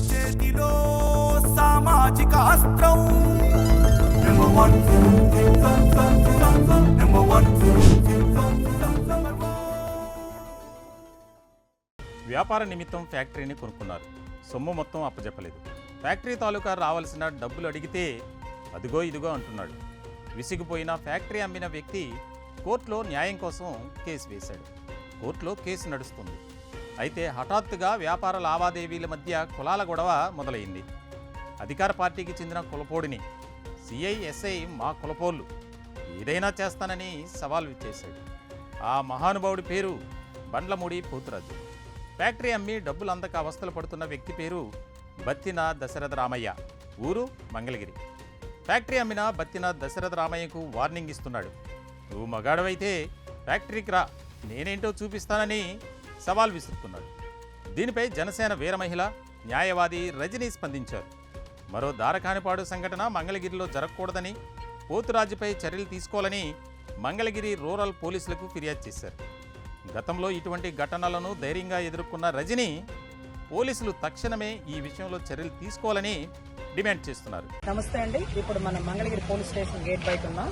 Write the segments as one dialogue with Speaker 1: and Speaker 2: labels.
Speaker 1: చేతిలో సామాజిక అస్త్రం
Speaker 2: వ్యాపార నిమిత్తం ఫ్యాక్టరీని కొనుక్కున్నారు. సొమ్ము మొత్తం అప్పజెప్పలేదు. ఫ్యాక్టరీ తాలూకా రావాల్సిన డబ్బులు అడిగితే అదిగో ఇదిగో అంటున్నాడు. విసిగిపోయిన ఫ్యాక్టరీ అమ్మిన వ్యక్తి కోర్టులో న్యాయం కోసం కేసు వేశాడు. కోర్టులో కేసు నడుస్తుంది. అయితే హఠాత్తుగా వ్యాపార లావాదేవీల మధ్య కులాల గొడవ మొదలైంది. అధికార పార్టీకి చెందిన కులపోడిని సిఐ ఎస్ఐ మా కులపోళ్ళు ఏదైనా చేస్తానని సవాల్ చేశాడు. ఆ మహానుభావుడి పేరు బండ్లమూడి పోతురాజు. ఫ్యాక్టరీ అమ్మి డబ్బులు అందక అవస్థలు పడుతున్న వ్యక్తి పేరు బత్తిన దశరథ రామయ్య. ఊరు మంగళగిరి. ఫ్యాక్టరీ అమ్మిన బత్తిన దశరథ రామయ్యకు వార్నింగ్ ఇస్తున్నాడు. నువ్వు మగాడవైతే ఫ్యాక్టరీకి రా, నేనేంటో చూపిస్తానని సవాల్ విసురుతున్నాడు. దీనిపై జనసేన వీర మహిళ న్యాయవాది రజనీ స్పందించారు. మరో దారకానిపాడు సంఘటన మంగళగిరిలో జరగకూడదని, పోతురాజుపై చర్యలు తీసుకోవాలని మంగళగిరి రూరల్ పోలీసులకు ఫిర్యాదు చేశారు. గతంలో ఇటువంటి ఘటనలను ధైర్యంగా ఎదుర్కొన్న రజనీ పోలీసులు తక్షణమే ఈ విషయంలో చర్యలు తీసుకోవాలని డిమాండ్ చేస్తున్నారు.
Speaker 3: నమస్తే అండి. ఇప్పుడు మనం మంగళగిరి పోలీస్ స్టేషన్ గేట్ బయట ఉన్నాం.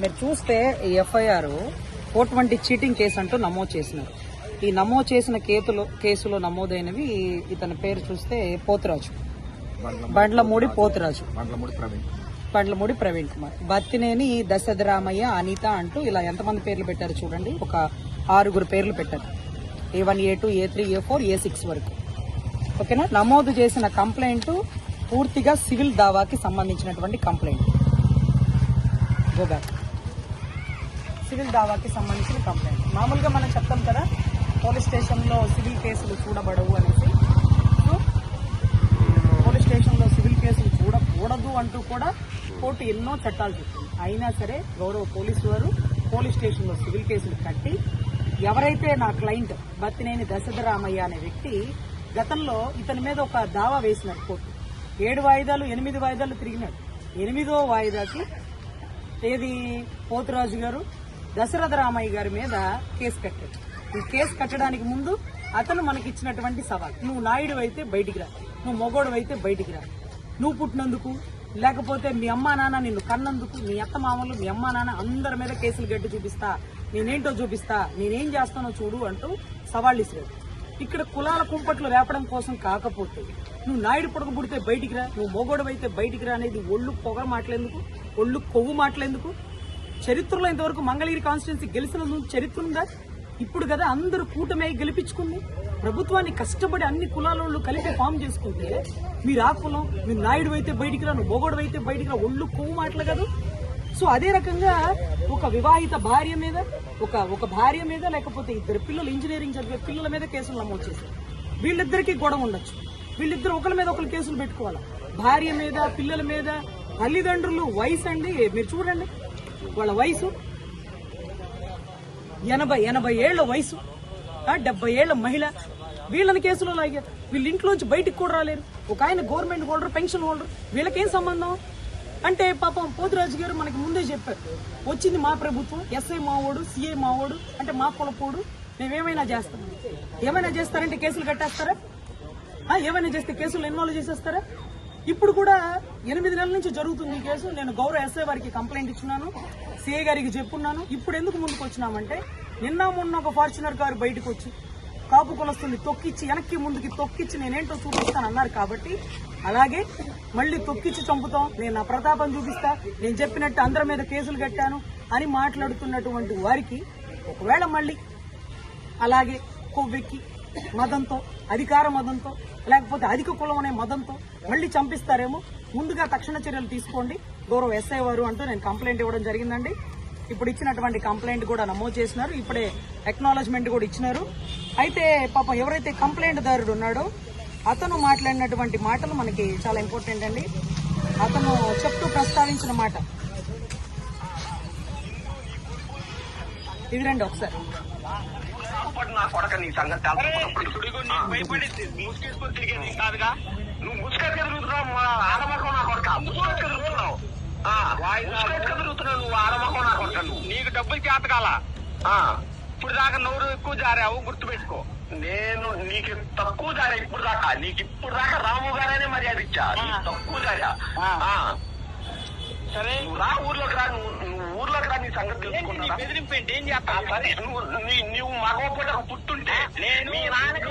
Speaker 3: మీరు చూస్తే ఈ ఎఫ్ఐఆర్ 420 చీటింగ్ కేసు అంటూ నమోదు చేసినారు. ఈ నమోదు చేసిన కేసులో నమోదైనవి ఇతని పేరు చూస్తే పోతురాజు, బండ్లమూడి పోతురాజు, బండ్లమూడి ప్రవీణ్ కుమార్, బత్తినేని దశరథ రామయ్య, అనిత అంటూ ఇలా ఎంతమంది పేర్లు పెట్టారు చూడండి. ఒక 6 పేర్లు పెట్టారు. A1, A2, A3, A4, A6 వరకు. ఓకేనా. నమోదు చేసిన కంప్లైంట్ పూర్తిగా సివిల్ దావాకి సంబంధించినటువంటి కంప్లైంట్. సివిల్ దావాకి సంబంధించిన కంప్లైంట్. మామూలుగా మనం చెప్తాం కదా, పోలీస్ స్టేషన్లో సివిల్ కేసులు చూడబడవు అనేసి. పోలీస్ స్టేషన్లో సివిల్ కేసులు చూడకూడదు అంటూ కూడా కోర్టు ఎన్నో చట్టాలు చెప్తుంది. అయినా సరే గౌరవ పోలీసు వారు పోలీస్ స్టేషన్లో సివిల్ కేసులు కట్టి, ఎవరైతే నా క్లయింట్ బత్తినేని దశరథ రామయ్య అనే వ్యక్తి గతంలో ఇతని మీద ఒక దావా వేసినారు కోర్టు. 7 వాయిదాలు 8 వాయిదాలు తిరిగినాడు. 8వ వాయిదాకి ఏది పోతురాజు గారు దశరథ రామయ్య గారి మీద కేసు కట్టాడు. ఈ కేసు కట్టడానికి ముందు అతను మనకిచ్చినటువంటి సవాల్, నువ్వు నాయుడు అయితే బయటికి రా, నువ్వు మొగోడు అయితే బయటికి రా, నువ్వు పుట్టినందుకు లేకపోతే మీ అమ్మా నాన్న నిన్ను కన్నందుకు, మీ అత్త మామలు మీ అమ్మా నాన్న అందరి మీద కేసులు గట్టి చూపిస్తా, నేనేంటో చూపిస్తా, నేనేం చేస్తానో చూడు అంటూ సవాళ్ళు ఇసిరాడు. ఇక్కడ కులాల కుంపట్లు రేపడం కోసం కాకపోతే, నువ్వు నాయుడు పొడక పుడితే బయటికి రా, నువ్వు మొగోడు అయితే బయటికి రా అనేది ఒళ్ళు పొగ మాటలేందుకు, ఒళ్ళు కొవ్వు మాటలేందుకు? చరిత్రలో ఇంతవరకు మంగళగిరి కాన్స్టిట్యున్సీ గెలిచిన చరిత్ర ఉందా? ఇప్పుడు కదా అందరూ కూటమి గెలిపించుకుంది. ప్రభుత్వాన్ని కష్టపడి అన్ని కులాల కలిపి ఫామ్ చేసుకుంటే, మీరు ఆ కులం, మీరు నాయుడు అయితే బయటికి రా, నువ్వు మొగోడు అయితే బయటికి రా, ఒళ్ళు కొవ్వు మాటలు కదా. సో అదే రకంగా ఒక వివాహిత భార్య మీద, ఒక భార్య మీద, లేకపోతే 2 పిల్లలు ఇంజనీరింగ్ చదివే పిల్లల మీద కేసులు నమోదు చేశారు. వీళ్ళిద్దరికీ గొడవ ఉండొచ్చు, వీళ్ళిద్దరు ఒకరి మీద ఒకరు కేసులు పెట్టుకోవాలి. భార్య మీద, పిల్లల మీద, తల్లిదండ్రులు వయసు అండి మీరు చూడండి, వాళ్ళ వయసు 80 ఏళ్ల వయసు, 70 ఏళ్ల మహిళ. వీళ్ళని కేసులో లాగారు. వీళ్ళ ఇంట్లోంచి బయటికి కూడా రాలేరు. ఒక ఆయన గవర్నమెంట్ హోల్డర్, పెన్షన్ హోల్డర్, వీళ్ళకేం సంబంధం? అంటే పాపం పోతురాజు గారు మనకి ముందే చెప్పారు, వచ్చింది మా ప్రభుత్వం, ఎస్ఐ మావోడు, సిఐ మావోడు, అంటే మా కులపోడు, మేమేమైనా చేస్తాం. ఏమైనా చేస్తారంటే కేసులు కట్టేస్తారా? ఏమైనా చేస్తే కేసులు ఇన్వాల్వ్ చేసేస్తారా? ఇప్పుడు కూడా 8 నెలల నుంచి జరుగుతుంది ఈ కేసు. నేను గౌరవ ఎస్ఐ వారికి కంప్లైంట్ ఇచ్చినాను, సిఐ గారికి చెప్పున్నాను. ఇప్పుడు ఎందుకు ముందుకు వచ్చినామంటే, నిన్న మొన్న ఒక ఫార్చునర్ కారు బయటకు వచ్చి కాపు కొలస్తుంది తొక్కిచ్చి, వెనక్కి ముందుకి తొక్కిచ్చి నేనేంటో చూపిస్తాను అన్నారు. కాబట్టి అలాగే మళ్ళీ తొక్కిచ్చి చంపుతాం, నేను నా ప్రతాపం చూపిస్తా, నేను చెప్పినట్టు అందరి మీద కేసులు కట్టాను అని మాట్లాడుతున్నటువంటి వారికి ఒకవేళ మళ్ళీ అలాగే కొవ్వెక్కి మదంతో, అధికార మదంతో, లేకపోతే అధిక కులం అనే మదంతో మళ్ళీ చంపిస్తారేమో, ముందుగా తక్షణ చర్యలు తీసుకోండి గౌరవ ఎస్ఐ వారు అంటూ నేను కంప్లైంట్ ఇవ్వడం జరిగిందండి. ఇప్పుడు ఇచ్చినటువంటి కంప్లైంట్ కూడా నమోదు చేసినారు. ఇప్పుడే అక్నాలెడ్జ్మెంట్ కూడా ఇచ్చినారు. అయితే పాపం ఎవరైతే కంప్లైంట్ దారుడు ఉన్నాడో అతను మాట్లాడినటువంటి మాటలు మనకి చాలా ఇంపార్టెంట్ అండి. అతను చెప్తూ ప్రస్తావించిన మాట ఇది రండి ఒకసారి.
Speaker 4: నీకు డబ్బులు చేతకాల, ఇప్పుడు దాకా నోరు ఎక్కువ జారావు, గుర్తుపెట్టుకో. నేను నీకు తక్కువ ధర ఇప్పుడు దాకా రాము గారనే మర్యాద ఇచ్చా. నీకు తక్కువ ధర.
Speaker 5: సరే
Speaker 4: నువ్వు రా, ఊర్లోకి రా. నువ్వు ఊర్లోకి రా, నీ సంగతి తెలుసుకుంటా.
Speaker 5: బెదిరింపు ఏంటి? ఏం చేస్తావు?
Speaker 4: సరే, నువ్వు మగ పూటకు పుట్టుంటే మీ నాన్నకు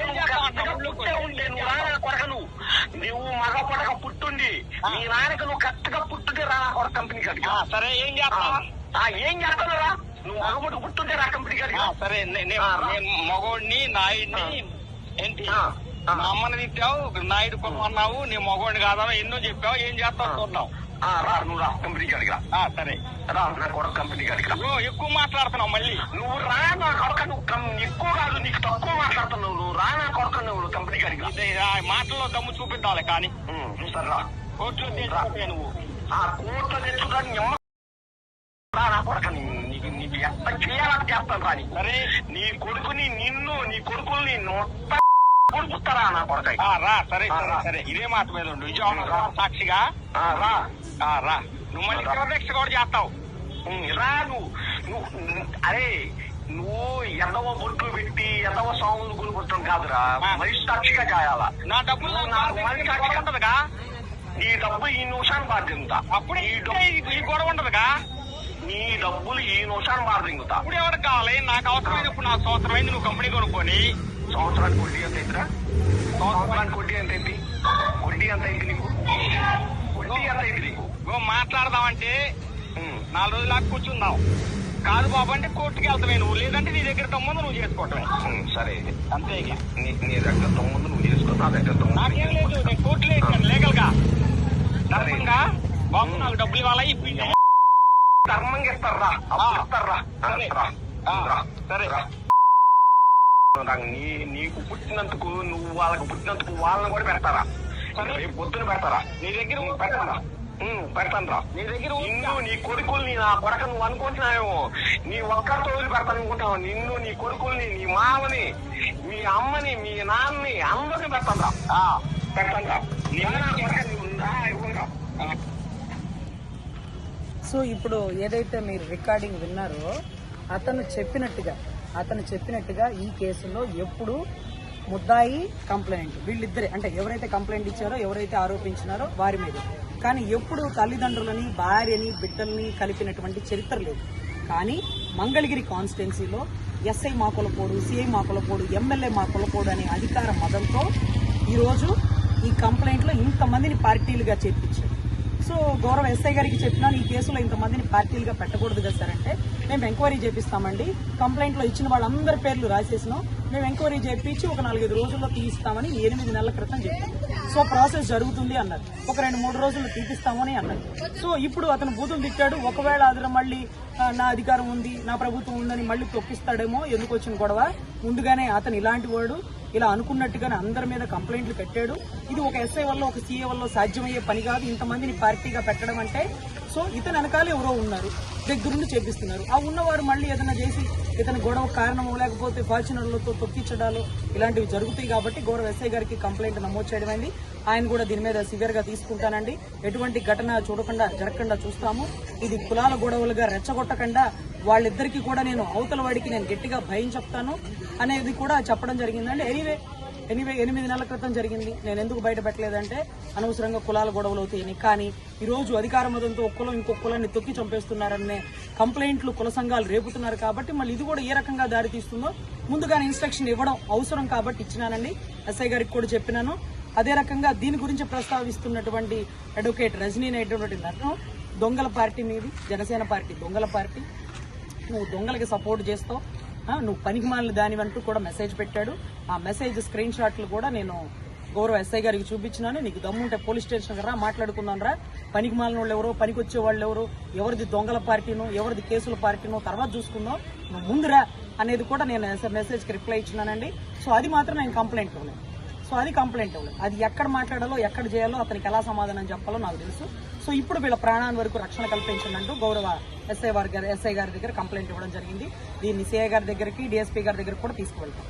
Speaker 4: పుట్టే ఉంటే నువ్వు రానా కొడక. నువ్వు మగ పూటకు పుట్టుండి మీ నాన్నకు నువ్వు కరెక్ట్గా పుట్టుంటే రానా కొడక కంపెనీ కాడికి.
Speaker 5: సరే ఏం చేస్తావా?
Speaker 4: ఏం చేస్తావు రా? నువ్వు మగ పూట పుట్టుంటే రా కంపెనీ కాడికి.
Speaker 5: సరే మగోడిని నాయుడిని ఏంటి మా అమ్మని తిట్టావు, నాయుడు కొన్నావు, నీ మగోడిని కాదా ఎన్నో చెప్పావు. ఏం చేస్తావు చూద్దాం.
Speaker 4: రా, నువ్వు రా కంపెనీ కాడికి రా.
Speaker 5: సరే
Speaker 4: రా నా కొడక కంపెనీ కాడికి రా.
Speaker 5: ఎక్కువ మాట్లాడుతున్నావు మళ్ళీ.
Speaker 4: నువ్వు రా నా కొడక. నువ్వు ఎక్కువ కాదు, నీకు తక్కువ మాట్లాడుతున్నావు. నువ్వు రా నా కొడక. నువ్వు కంపెనీ కాడికి రా.
Speaker 5: మాటల్లో దమ్ము చూపిద్దాంలే కానీ
Speaker 4: సరే రా.
Speaker 5: కోర్టులో తెచ్చుకుంటే నువ్వు
Speaker 4: కోర్టులో తెచ్చుకోవడానికి రా నా కొడక. నీకు ఎంత చేయాలని చేస్తాను రాని.
Speaker 5: సరే
Speaker 4: నీ కొడుకుని నీ కొడుకుల్ని కొడుకుతారా నా కొడక.
Speaker 5: రా. సరే సరే సరే ఇదే మాట మీద ఉండు. విజయవాడ సాక్షిగా
Speaker 4: రా.
Speaker 5: రా. నువ్వు మళ్ళీ శివదీక్ష కూడా చేస్తావు.
Speaker 4: రా. నువ్వు అరే నువ్వు ఎదవ బొట్లు పెట్టి ఎదవ సాంగులు కొనుక్కుంటాం కాదురా. మనిషి సాక్షిగా చేయాలా.
Speaker 5: నా డబ్బులు ఉంటదిగా.
Speaker 4: నీ డబ్బు ఈ నిమిషాన్ని బాధ్యత.
Speaker 5: అప్పుడు ఈ గొడవ ఉండదుగా.
Speaker 4: నీ డబ్బులు ఈ నిమిషాన్ని బాధ్యత.
Speaker 5: ఇప్పుడు ఎవరికి కావాలి? నాకు అవసరమైనప్పుడు నాకు సంవత్సరమైంది నువ్వు కంపెనీ కొనుక్కొని.
Speaker 4: సంవత్సరానికి వడ్డీ ఎంత అయిందిరా? సంవత్సరానికి వడ్డీ ఎంత అయింది? వడ్డీ ఎంత అయింది నీకు? వడ్డీ ఎంత అయింది నీకు?
Speaker 5: మాట్లాడదామంటే 4 రోజులు లాగా కూర్చుందాం. కాదు బాబు అంటే కోర్టుకి వెళ్తావే నువ్వు. లేదంటే నీ దగ్గర తమ్ముందు నువ్వు చేసుకోవటమే.
Speaker 4: సరే
Speaker 5: అంతే.
Speaker 4: నీ దగ్గర తమ్ముందు నువ్వు చేసుకో. నా దగ్గర
Speaker 5: నాకేం లేదు. నేను కోర్టులో ఇచ్చాను లీగల్ గా. ధర్మంగా బాబు నాకు డబ్బులు ఇవ్వాలా ఇప్పించాను.
Speaker 4: ధర్మంగా ఇస్తారా? ఇస్తారా?
Speaker 5: సరే
Speaker 4: నీకు పుట్టినందుకు నువ్వు వాళ్ళకు పుట్టినందుకు వాళ్ళని కూడా పెడతారా? రేపు పొద్దున పెడతారా?
Speaker 5: నీ దగ్గర
Speaker 4: పెడతారా? పెడతాను రా.
Speaker 5: నీ దగ్గర
Speaker 4: నీ కొడుకుల్ని నా కొడక నువ్వు అనుకుంటున్నావేమో. నీ ఒక్కరితో వదిలి పెడతాను అనుకుంటావు. నిన్ను, నీ కొడుకుల్ని, నీ మామని, మీ అమ్మని, మీ నాన్నని అందరినీ పెడతాను రా. పెడతాను రా.
Speaker 3: సో ఇప్పుడు ఏదైతే మీరు రికార్డింగ్ విన్నారో అతను చెప్పినట్టుగా ఈ కేసులో ఎప్పుడు ముద్దాయి కంప్లైంట్ వీళ్ళిద్దరే, అంటే ఎవరైతే కంప్లైంట్ ఇచ్చారో ఎవరైతే ఆరోపించినారో వారి మీద, కానీ ఎప్పుడు తల్లిదండ్రులని భార్యని బిడ్డల్ని కలిపినటువంటి చరిత్ర లేదు. కానీ మంగళగిరి కాన్స్టిట్యున్సీలో ఎస్ఐ మాకులపోడు, సిఐ మాకులపోడు, ఎమ్మెల్యే మాకులపోడు అనే అధికార మదంతో ఈరోజు ఈ కంప్లైంట్లో ఇంతమందిని పార్టీలుగా చేర్పించారు. సో గౌరవ ఎస్ఐ గారికి చెప్పినాను, ఈ కేసులో ఇంతమందిని పార్టీలుగా పెట్టకూడదు కదా సార్ అంటే, మేము ఎంక్వైరీ చేపిస్తామండి, కంప్లైంట్లో ఇచ్చిన వాళ్ళందరి పేర్లు రాసేసినాం, మేము ఎంక్వైరీ చేయించి ఒక 4-5 రోజుల్లో తీయిస్తామని 8 నెలల క్రితం చెప్పారు. సో ప్రాసెస్ జరుగుతుంది అన్నారు. ఒక 2-3 రోజుల్లో తీపిస్తామని అన్నారు. సో ఇప్పుడు అతను బూతులు తిట్టాడు. ఒకవేళ అతను మళ్ళీ నా అధికారం ఉంది, నా ప్రభుత్వం ఉందని మళ్ళీ తొక్కిస్తాడేమో, ఎందుకు వచ్చిన గొడవ, ముందుగానే అతను ఇలాంటి వాడు, ఇలా అనుకున్నట్టుగానే అందరి మీద కంప్లైంట్లు పెట్టాడు. ఇది ఒక ఎస్ఐ వల్ల ఒక సీఏ వల్ల సాధ్యమయ్యే పని కాదు, ఇంతమందిని పార్టీగా పెట్టడం అంటే. సో ఇతను వెనకాల ఎవరో ఉన్నారు, దగ్గరుండి చేపిస్తున్నారు. ఆ ఉన్నవారు మళ్ళీ ఏదైనా చేసి ఇతను గొడవ కారణమో లేకపోతే ఫార్చునర్లతో తొక్కించడాలు ఇలాంటివి జరుగుతాయి. కాబట్టి గౌరవ ఎస్ఐ గారికి కంప్లైంట్ నమోదు చేయడమైంది. ఆయన కూడా దీని మీద సివియర్ గా తీసుకుంటానండి. ఎటువంటి ఘటన జరగకుండా చూస్తాము. ఇది కులాల గొడవలుగా రెచ్చగొట్టకుండా వాళ్ళిద్దరికీ కూడా నేను అవతల వాడికి నేను గట్టిగా భయం చెప్తాను అనేది కూడా చెప్పడం జరిగిందండి. ఎనీవే 8 నెలల క్రితం జరిగింది. నేను ఎందుకు బయట పెట్టలేదంటే అనవసరంగా కులాల గొడవలు అవుతాయని. కానీ ఈరోజు అధికార మదంతో ఒక కులం ఇంకొక కులాన్ని తొక్కి చంపేస్తున్నారనే కంప్లైంట్లు కుల సంఘాలు రేపుతున్నారు. కాబట్టి మళ్ళీ ఇది కూడా ఏ రకంగా దారి తీస్తుందో ముందుగానే ఇన్స్ట్రక్షన్ ఇవ్వడం అవసరం కాబట్టి ఇచ్చినానండి. ఎస్ఐ గారికి కూడా చెప్పినాను. అదే రకంగా దీని గురించి ప్రస్తావిస్తున్నటువంటి అడ్వకేట్ రజనీ అనేటువంటి నన్ను దొంగల పార్టీ మీది, జనసేన పార్టీ దొంగల పార్టీ, నువ్వు దొంగలకి సపోర్ట్ చేస్తావు, నువ్వు పనికిమాలిన దానివంటూ కూడా మెసేజ్ పెట్టాడు. ఆ మెసేజ్ స్క్రీన్ షాట్లు కూడా నేను గౌరవ ఎస్ఐ గారికి చూపించినాను. నీకు దమ్ముంటే పోలీస్ స్టేషన్ రా, మాట్లాడుకుందాం రా, పనికిమాలిన వాళ్ళు ఎవరో, పనికి వచ్చే వాళ్ళు ఎవరు, ఎవరిది దొంగల పార్టీనో ఎవరిది కేసుల పార్టీనో తర్వాత చూసుకుందాం, నువ్వు ముందురా అనేది కూడా నేను మెసేజ్కి రిప్లై ఇచ్చినానండి. సో అది మాత్రం నేను కంప్లైంట్ ఇవ్వలేదు. అది ఎక్కడ మాట్లాడాలో ఎక్కడ చేయాలో అతనికి ఎలా సమాధానం చెప్పాలో నాకు తెలుసు. సో ఇప్పుడు వీళ్ళ ప్రాణాన్ని వరకు రక్షణ కల్పించండి గౌరవ ఎస్ఐ గారి దగ్గర కంప్లైంట్ ఇవ్వడం జరిగింది. దీన్ని సిఐ గారి దగ్గరికి, డిఎస్పీ గారి దగ్గరికి కూడా తీసుకువెళ్తాం.